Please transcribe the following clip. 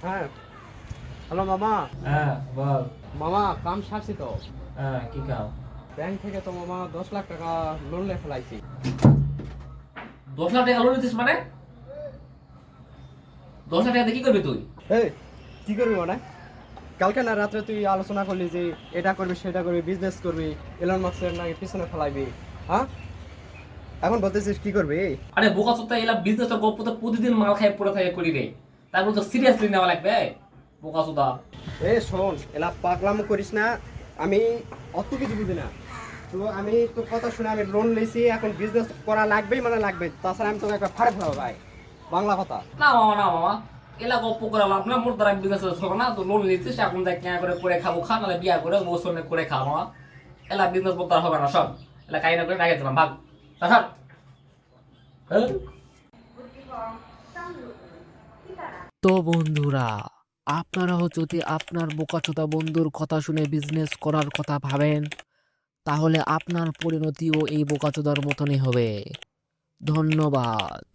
হ্যাঁ, হ্যালো মামা। হ্যাঁ বল। মামা কাম সারছি তো। হ্যাঁ কি কাম? ব্যাংক থেকে তো মামা 10 লাখ টাকা লোন লে ফেলাইছি। 10 লাখ টাকা লোন নিতিস মানে? 10 লাখ টাকা দিয়ে কি করবি তুই? এই কি করবি মানে? কালকে না রাত্রে তুই আলোচনা করলি যে এটা করবি সেটা করবি, বিজনেস করবি, এলন মাস্কের নাকি পিছনে ফেলাইবি। হ্যাঁ, এখন বলতেছিস কি করবি? আরে বোকা চোদা, এলা বিজনেস তো গপ্প তো প্রতিদিন মাল খাই পড়ে থাকে করি রে। তারপর তো সিরিয়াসলি নেওয়া লাগবে। বোকা চোদা। এ শোন, এলা পাগলামো করিস না। আমি অত কিছু বুঝি না। তো আমি তোর কথা শুনে আমি লোন নিয়েছি, এখন বিজনেস করা লাগবেই মানে লাগবে, তাছাড়া আমি তোকে একটা ফাড়ে ফেলাবো ভাই, বাংলা কথা। না মামা, না মামা, এলা গপ্প করে লাভ না। মোর দ্বারা বিজনেস চলবে না। তো লোন নিতিস, এখন দেখ কেনা করে খাবো, খা, নাহলে বিয়া করে বসনে করে খা মামা। এলা বিজনেস করতে আর হবে না সব। এলা কাই না করে রাখে দিলাম, ভাগ। তাছাড়। হ্যাঁ। তো বন্ধুরা, আপনারাও যদি আপনার বোকাচোদা বন্ধুর কথা শুনে বিজনেস করার কথা ভাবেন, তাহলে আপনার পরিণতিও এই বোকাচোদার মতনই হবে। ধন্যবাদ।